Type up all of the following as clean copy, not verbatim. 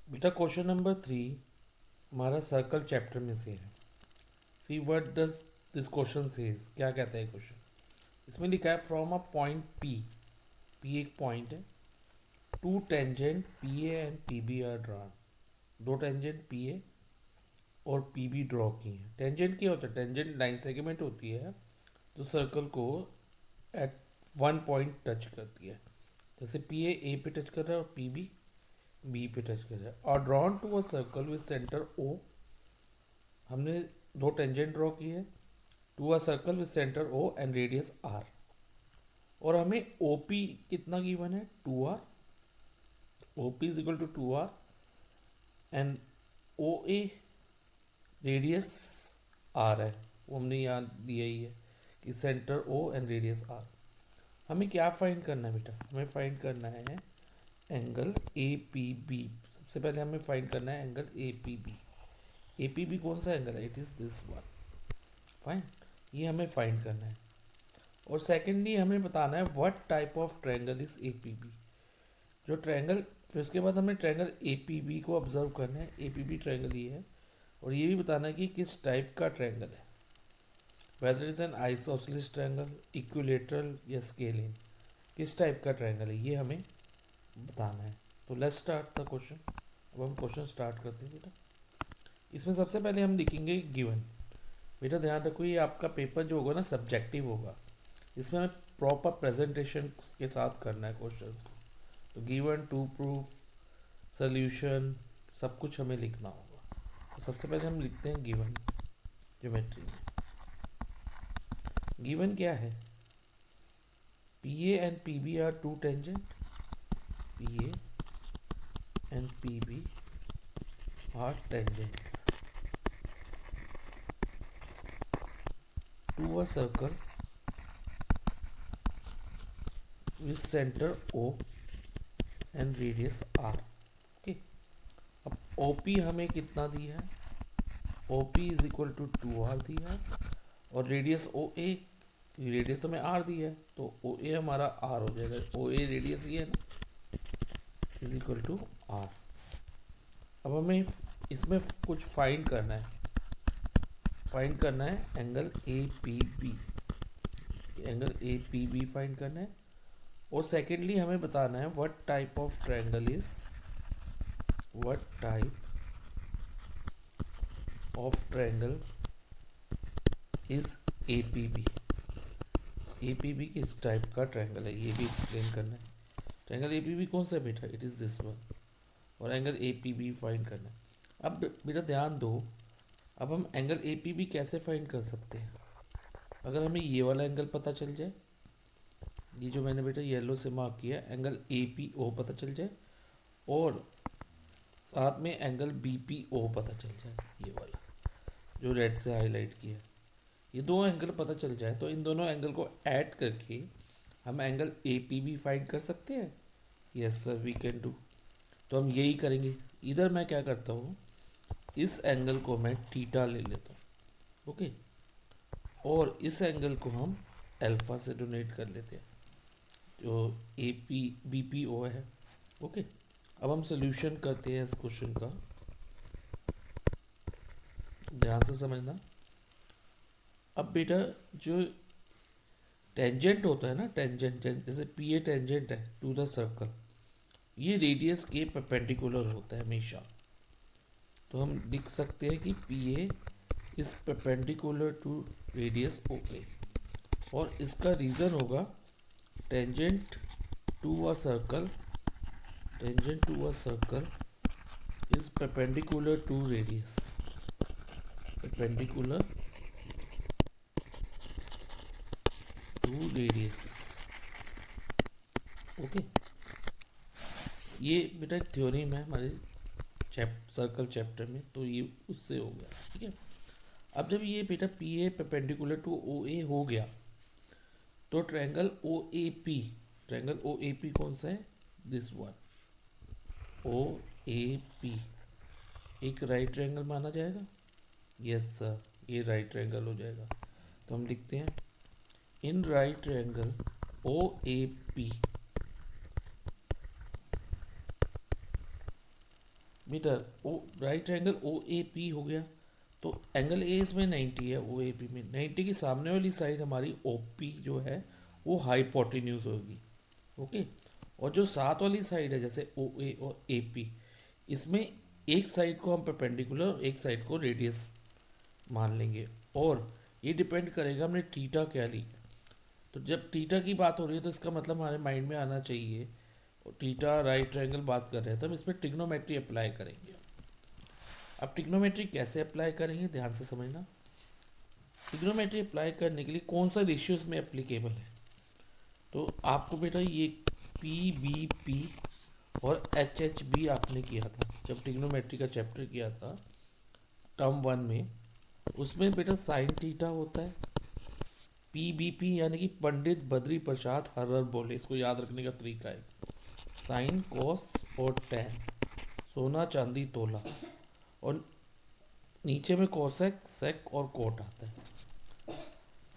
बेटा question number 3 हमारा circle chapter में से है। See what does this question says, क्या कहता है क्वेश्चन। इसमें लिखा है from a point P, P एक पॉइंट है, two tangent P A and P B are drawn. दो टेंजेंट पी ए और पी बी ड्रॉ की हैं। टेंजेंट क्या होता है? टेंजेंट लाइन सेगमेंट होती है जो सर्कल को एट वन पॉइंट टच करती है। जैसे पी ए पे टच कर रहा है और पी बी बी पे टच कर रहा है। और drawn to a circle with centre O, हमने दो टेंजेंट ड्रॉ की है to a circle with centre O and radius R. और हमें ओ पी कितना गिवन है? 2r। O P is equal to 2r and O A radius R है, वो हमने यहाँ दिया ही है कि centre O and radius R. हमें क्या फाइंड करना है बेटा? हमें फाइंड करना है एंगल ए पी बी। सबसे पहले हमें फाइंड करना है angle A P B. A P B कौन सा एंगल है? It is this one. Fine, ये हमें फाइंड करना है। और सेकेंडली हमें बताना है what type of triangle is A P B. जो ट्रायंगल, फिर उसके बाद हमें ट्रायंगल ए पी बी को ऑब्जर्व करना है। ए पी बी ट्रायंगल ये है, और ये भी बताना है कि किस टाइप का ट्रायंगल है, whether is an isosceles triangle, equilateral या स्केलिन। किस टाइप का ट्रायंगल है ये हमें बताना है। तो लेट्स स्टार्ट द क्वेश्चन। अब हम क्वेश्चन स्टार्ट करते हैं बेटा। इसमें सबसे पहले हम लिखेंगे गिवन। बेटा ध्यान रखो, ये आपका पेपर जो होगा ना सब्जेक्टिव होगा, इसमें हमें प्रॉपर प्रेजेंटेशन के साथ करना है क्वेश्चंस को। तो गिवन, टू प्रूफ, सोल्यूशन, सब कुछ हमें लिखना होगा। तो सबसे पहले हम लिखते हैं गिवन। ज्योमेट्री में गिवन क्या है? P A and P B are two tangent, P A and P B are tangents to a circle with center O and radius R। Okay, अब OP हमें कितना दिया है? OP is equal to 2r दिया है, और radius OA, radius तो हमें R दिया है, तो OA हमारा R हो जाएगा। OA रेडियस ये है ना, इज इक्वल टू R। अब हमें इसमें कुछ फाइंड करना है। फाइंड करना है angle A P B. Angle A P B find करना है। और सेकेंडली हमें बताना है what type of triangle is, what type of triangle is A P B. A P B किस टाइप का ट्रायंगल है ये भी एक्सप्लेन करना है। ट्रायंगल ए पी बी कौन सा है बेटा? It is this one. और angle A P B find करना है। अब बेटा ध्यान दो, अब हम एंगल ए पी बी कैसे फाइंड कर सकते हैं? अगर हमें ये वाला एंगल पता चल जाए, ये जो मैंने बेटा येलो से मार्क किया, एंगल ए पी ओ पता चल जाए, और साथ में एंगल बी पी ओ पता चल जाए, ये वाला जो रेड से हाईलाइट किया है, ये दो एंगल पता चल जाए, तो इन दोनों एंगल को ऐड करके हम angle A P B find कर सकते हैं। Yes sir, we can do. तो हम यही करेंगे। इधर मैं क्या करता हूँ, इस एंगल को मैं थीटा ले लेता हूँ, ओके, और इस एंगल को हम अल्फा से डोनेट कर लेते हैं, जो A P B P O है, ओके। अब हम सोल्यूशन करते हैं इस क्वेश्चन का, ध्यान से समझना। अब बेटा जो टेंजेंट होता है ना, टेंजेंट जैसे पी ए टेंजेंट है टू द सर्कल, ये रेडियस के परपेंडिकुलर होता है हमेशा। तो हम लिख सकते हैं कि P A is perpendicular to radius O A, और इसका रीज़न होगा tangent to a circle, tangent to a circle is perpendicular to radius, perpendicular to radius, okay. ये बेटा एक थ्योरम है हमारे सर्कल चैप्टर में, तो ये उससे हो गया, ठीक है। अब जब ये बेटा P A perpendicular to O A हो गया, तो triangle O A P, triangle O A P कौन सा है? This one, O A P एक राइट ट्रायंगल माना जाएगा। यस सर, ये राइट ट्रायंगल हो जाएगा। तो हम लिखते हैं in right triangle O A P meter O right triangle O A P हो गया, तो एंगल ए इसमें 90 है, ओ ए पी में 90 की सामने वाली साइड हमारी ओ पी जो है वो हाइपोटेन्यूज होगी। ओके, और जो साथ वाली साइड है जैसे ओ ए और ए पी, इसमें एक साइड को हम परपेंडिकुलर और एक साइड को रेडियस मान लेंगे, और ये डिपेंड करेगा हमने थीटा क्या ली। तो जब थीटा की बात हो रही है तो इसका मतलब हमारे माइंड में आना चाहिए, और थीटा राइट ट्रायंगल बात कर रहे हैं तो हम इसमें ट्रिग्नोमेट्री अप्लाई करेंगे। अब ट्रिग्नोमेट्री कैसे अप्लाई करेंगे, ध्यान से समझना। ट्रिग्नोमेट्री अप्लाई करने के लिए कौन सा रेशियो इसमें एप्लीकेबल है, तो आपको बेटा ये पी बी पी और एच एच बी आपने किया था जब ट्रिग्नोमेट्री का चैप्टर किया था टर्म 1 में, उसमें बेटा साइन थीटा होता है, पी बी पी यानी कि पंडित बद्री प्रसाद हर्रर बोले, इसको याद रखने का तरीका है, साइन कॉस और टैन, सोना चांदी तोला, और नीचे में कोसेक सेक और कोट आता है।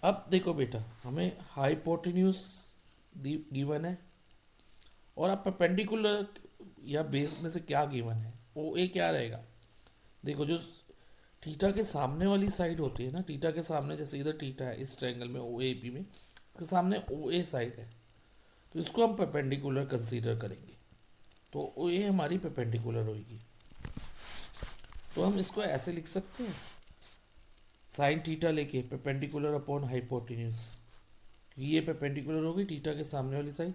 अब देखो बेटा, हमें हाइपोटेन्यूज गिवन है, और अब परपेंडिकुलर या बेस में से क्या गिवन है, ओ ए क्या रहेगा। देखो जो थीटा के सामने वाली साइड होती है ना, थीटा के सामने जैसे इधर थीटा है इस ट्रायंगल में ओ ए पी में, इसके सामने ओ ए साइड है, तो इसको हम परपेंडिकुलर कंसीडर करेंगे, तो ओ ए हमारी परपेंडिकुलर होगी। तो हम इसको ऐसे लिख सकते हैं, साइन थीटा लेके परपेंडिकुलर अपॉन हाइपोटेन्यूज, ये परपेंडिकुलर होगी थीटा के सामने वाली साइड,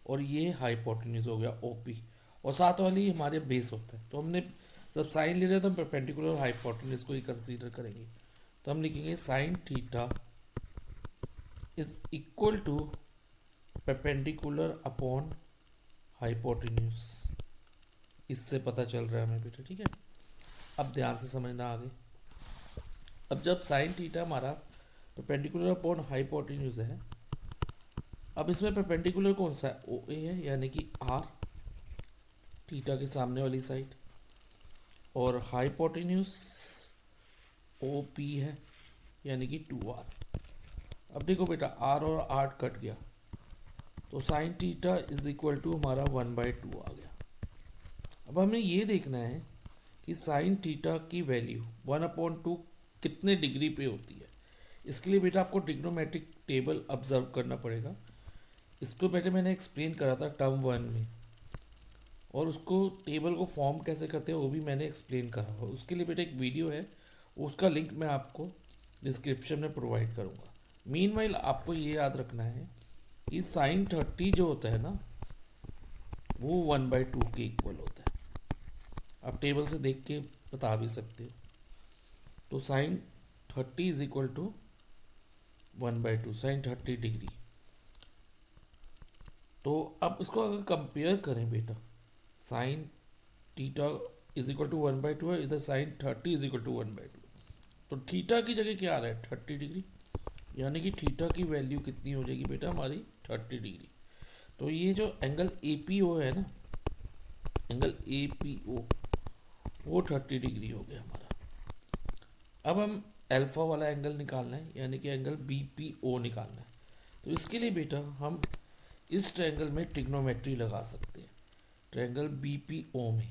और ये हाइपोटेन्यूज हो गया ओपी, और साथ वाली हमारे बेस होता है। तो हमने जब साइन ले रहे हैं तो हम परपेंडिकुलर हाइपोटेन्यूज को ही कंसीडर करेंगे, तो हम लिखेंगे sine theta is equal to perpendicular upon hypotenuse, इससे पता चल रहा है हमें बेटा, ठीक है। अब ध्यान से समझना आगे। अब जब साइन थीटा हमारा परपेंडिकुलर अपॉन हाइपोटेन्यूज है, अब इसमें परपेंडिकुलर कौन सा है, ओ ए है, यानी कि आर थीटा के सामने वाली साइड, और हाइपोटेन्यूज ओ पी है यानी कि 2r। अब देखो बेटा आर और आर कट गया, तो sine theta is equal to हमारा 1/2 आ गया। अब हमें ये देखना है कि साइन थीटा की वैल्यू 1/2 कितने डिग्री पे होती है। इसके लिए बेटा आपको ट्रिग्नोमेट्रिक टेबल ऑब्जर्व करना पड़ेगा। इसको बेटा मैंने एक्सप्लेन करा था टर्म 1 में, और उसको टेबल को फॉर्म कैसे करते हैं वो भी मैंने एक्सप्लेन करा हुआ। उसके लिए बेटा एक वीडियो है, उसका लिंक मैं आपको डिस्क्रिप्शन में प्रोवाइड करूँगा। मीनवाइल आपको ये याद रखना है कि साइन 30 जो होता है ना, वो 1/2 के इक्वल होता है। आप टेबल से देख के बता भी सकते हो। तो sine 30 is equal to 1/2, sine 30 degree. तो अब इसको अगर कंपेयर करें बेटा, sine theta is equal to 1/2 है, इधर साइन 30 इज इक्वल टू 1/2, तो थीटा की जगह क्या आ रहा है 30 डिग्री, यानी कि थीटा की वैल्यू कितनी हो जाएगी बेटा हमारी 30 डिग्री। तो ये जो एंगल ए पी ओ है ना, एंगल ए पी ओ वो 30 डिग्री हो गया हमारा। अब हम अल्फा वाला एंगल निकालना है, यानी कि एंगल बी पी ओ निकालना है। तो इसके लिए बेटा हम इस ट्रायंगल में ट्रिग्नोमेट्री लगा सकते हैं, ट्रायंगल बी पी ओ में।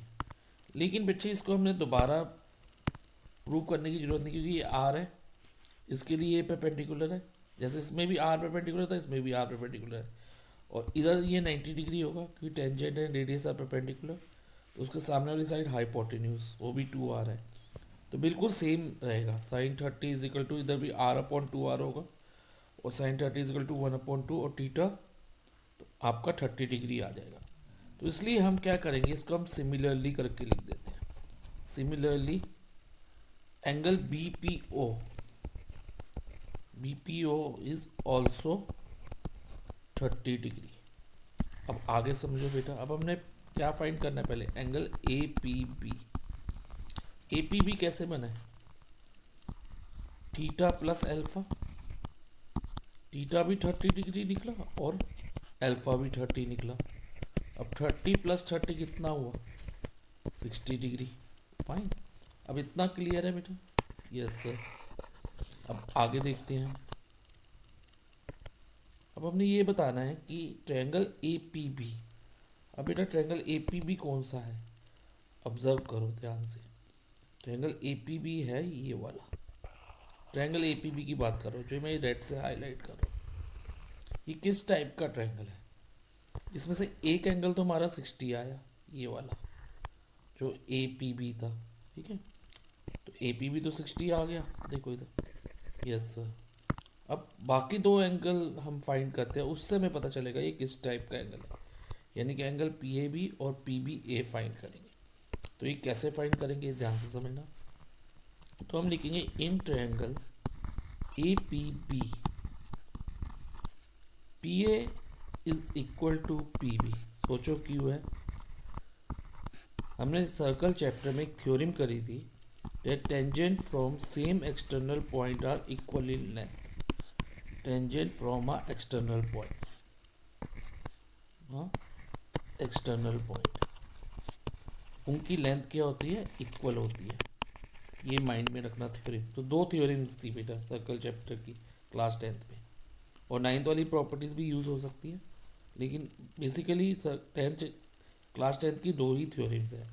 लेकिन बच्चे इसको हमने दोबारा प्रूव करने की जरूरत नहीं, क्योंकि ये आर है, इसके लिए ये परपेंडिकुलर है, जैसे इसमें भी आर परपेंडिकुलर था इसमें भी आर परपेंडिकुलर है, और इधर ये 90 डिग्री होगा क्योंकि tangent and radius are perpendicular, तो उसके सामने वाली साइड हाइपोटेन्यूज वो भी 2r है, तो बिल्कुल सेम रहेगा। साइन 30 इज इक्वल टू इधर भी r/2r होगा, और साइन 30 इज इक्वल टू 1/2, और थीटा तो आपका 30 डिग्री आ जाएगा। तो इसलिए हम क्या करेंगे, इसको हम सिमिलरली करके लिख देते हैं। Similarly angle B P O is also 30 degree. अब आगे समझो बेटा, अब हमने क्या फाइंड करना है, पहले एंगल ए पी बी कैसे बना है, थीटा प्लस अल्फा, थीटा भी 30 डिग्री निकला और अल्फा भी 30 निकला। अब 30 प्लस 30 कितना हुआ 60 डिग्री। फाइन, अब इतना क्लियर है बेटा, यस सर। अब आगे देखते हैं। अब हमने ये बताना है कि ट्रायंगल ए पी बी, अब बेटा ट्रायंगल ए पी बी कौन सा है, ऑब्जर्व करो ध्यान से। ट्रायंगल ए पी बी है ये वाला, ट्रायंगल ए पी बी की बात करो जो मैं रेड से हाईलाइट कर रहा हूँ। ये किस टाइप का ट्रायंगल है? इसमें से एक एंगल तो हमारा 60 आया, ये वाला जो ए पी बी था, ठीक है। तो ए पी बी तो 60 आ गया, देखो इधर, यस सर। अब बाकी दो एंगल हम फाइंड करते हैं, उससे हमें पता चलेगा ये किस टाइप का एंगल है, यानी कि एंगल पी ए बी और पी बी ए फाइंड करेंगे। तो ये कैसे फाइंड करेंगे ध्यान से समझना। तो हम लिखेंगे in triangle A P B, P A is equal to P B. सोचो क्यों है? हमने सर्कल चैप्टर में एक थ्योरम करी थी that tangent from same external point are equal in length. Tangent from a external point, external point, उनकी length क्या होती है? इक्वल होती है। ये माइंड में रखना थ्योरम। तो दो थ्योरम्स थी बेटा सर्कल चैप्टर की क्लास 10th में, और 9th वाली प्रॉपर्टीज भी यूज़ हो सकती है, लेकिन बेसिकली क्लास 10th की दो ही थ्योरम्स है।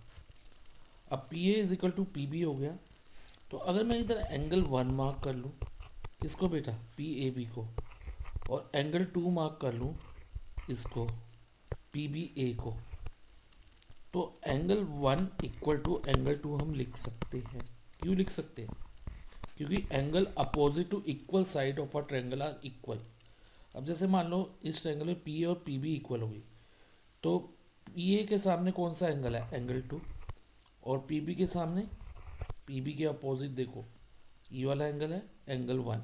अब P A is equal to P B हो गया। तो अगर मैं इधर एंगल 1 मार्क कर लूँ, किसको बेटा? पी ए बी को, और एंगल 2 मार्क कर लूँ इसको, पी बी ए को, तो एंगल 1 इक्वल टू एंगल 2 हम लिख सकते हैं। क्यों लिख सकते हैं? क्योंकि angle opposite to equal side of a triangle are equal. अब जैसे मान लो इस ट्रायंगल में पी ए और पी बी इक्वल हो गई, तो पी ए के सामने कौन सा एंगल है? एंगल 2, और पी बी के सामने, पी बी के अपोजिट देखो ये वाला एंगल है एंगल 1,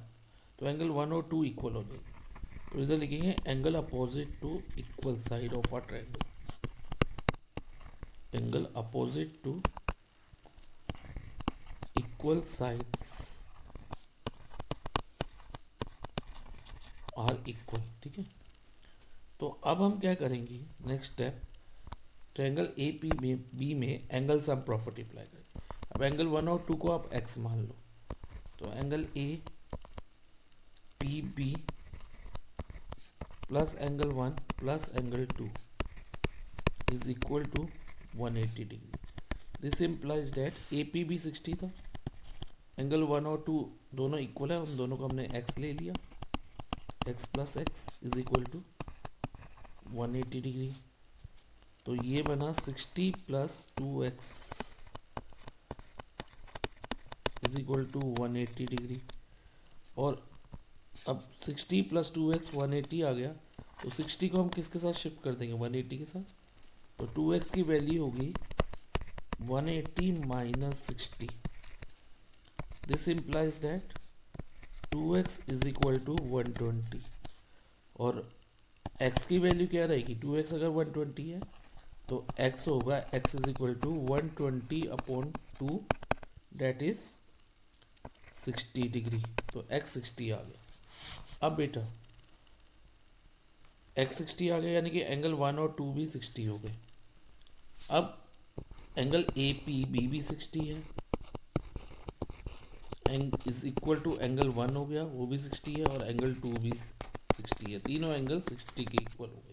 तो एंगल 1 और 2 इक्वल हो जाएगी। तो इधर लिखेंगे angle opposite to equal side of a triangle, angle opposite to equal sides are equal, ठीक है। तो अब हम क्या करेंगे, next step, triangle A P में बी में एंगल सम प्रॉपर्टी अप्लाई करेंगे। अब एंगल 1 और 2 को आप x मान लो, तो angle A P B plus angle 1 plus angle 2 is equal to 180 degree. This implies that A P B 60 था, एंगल 1 और 2 दोनों इक्वल है, उन दोनों को हमने x ले लिया, x plus x is equal to 180 degree. तो ये बना 60 plus 2x is equal to 180 degree. और अब 60 प्लस 2x 180 आ गया, तो 60 को हम किसके साथ शिफ्ट कर देंगे? 180 के साथ। तो 2x की वैल्यू होगी 180 minus 60। This implies that 2x is equal to 120, और x की वैल्यू क्या रहेगी? 2x अगर 120 है तो x होगा, x is equal to 120 upon 2, that is 60 degree. तो x 60 आ गया। अब बेटा x 60 आ गया, यानी कि एंगल 1 और 2 भी 60 हो गए। अब एंगल ए पी बी भी 60 है, इज इक्वल टू एंगल 1 हो गया, वो भी 60 है, और एंगल 2 भी 60 है। तीनों एंगल 60 के इक्वल हो गए।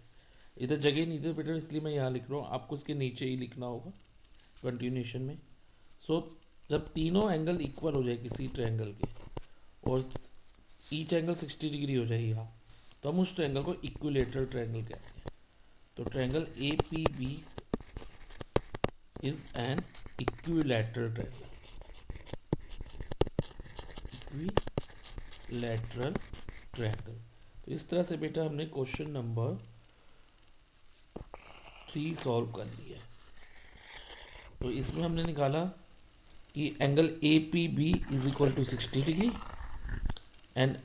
इधर जगह नहीं थी बेटा, इसलिए मैं यहाँ लिख रहा हूँ, आपको इसके नीचे ही लिखना होगा कंटिन्यूशन में। सो जब तीनों एंगल इक्वल हो जाए किसी ट्रायंगल के, और ईच एंगल 60 डिग्री हो जाए यहाँ, तो हम उस ट्रायंगल को इक्विलेटरल ट्रायंगल कहते हैं। तो triangle A P B is an equilateral triangle, equilateral triangle. तो इस तरह से बेटा हमने क्वेश्चन नंबर 3 सॉल्व कर लिया है। तो इसमें हमने निकाला कि angle A P B is equal to 60 degree and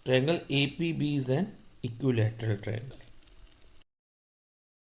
triangle A P B is an equilateral triangle.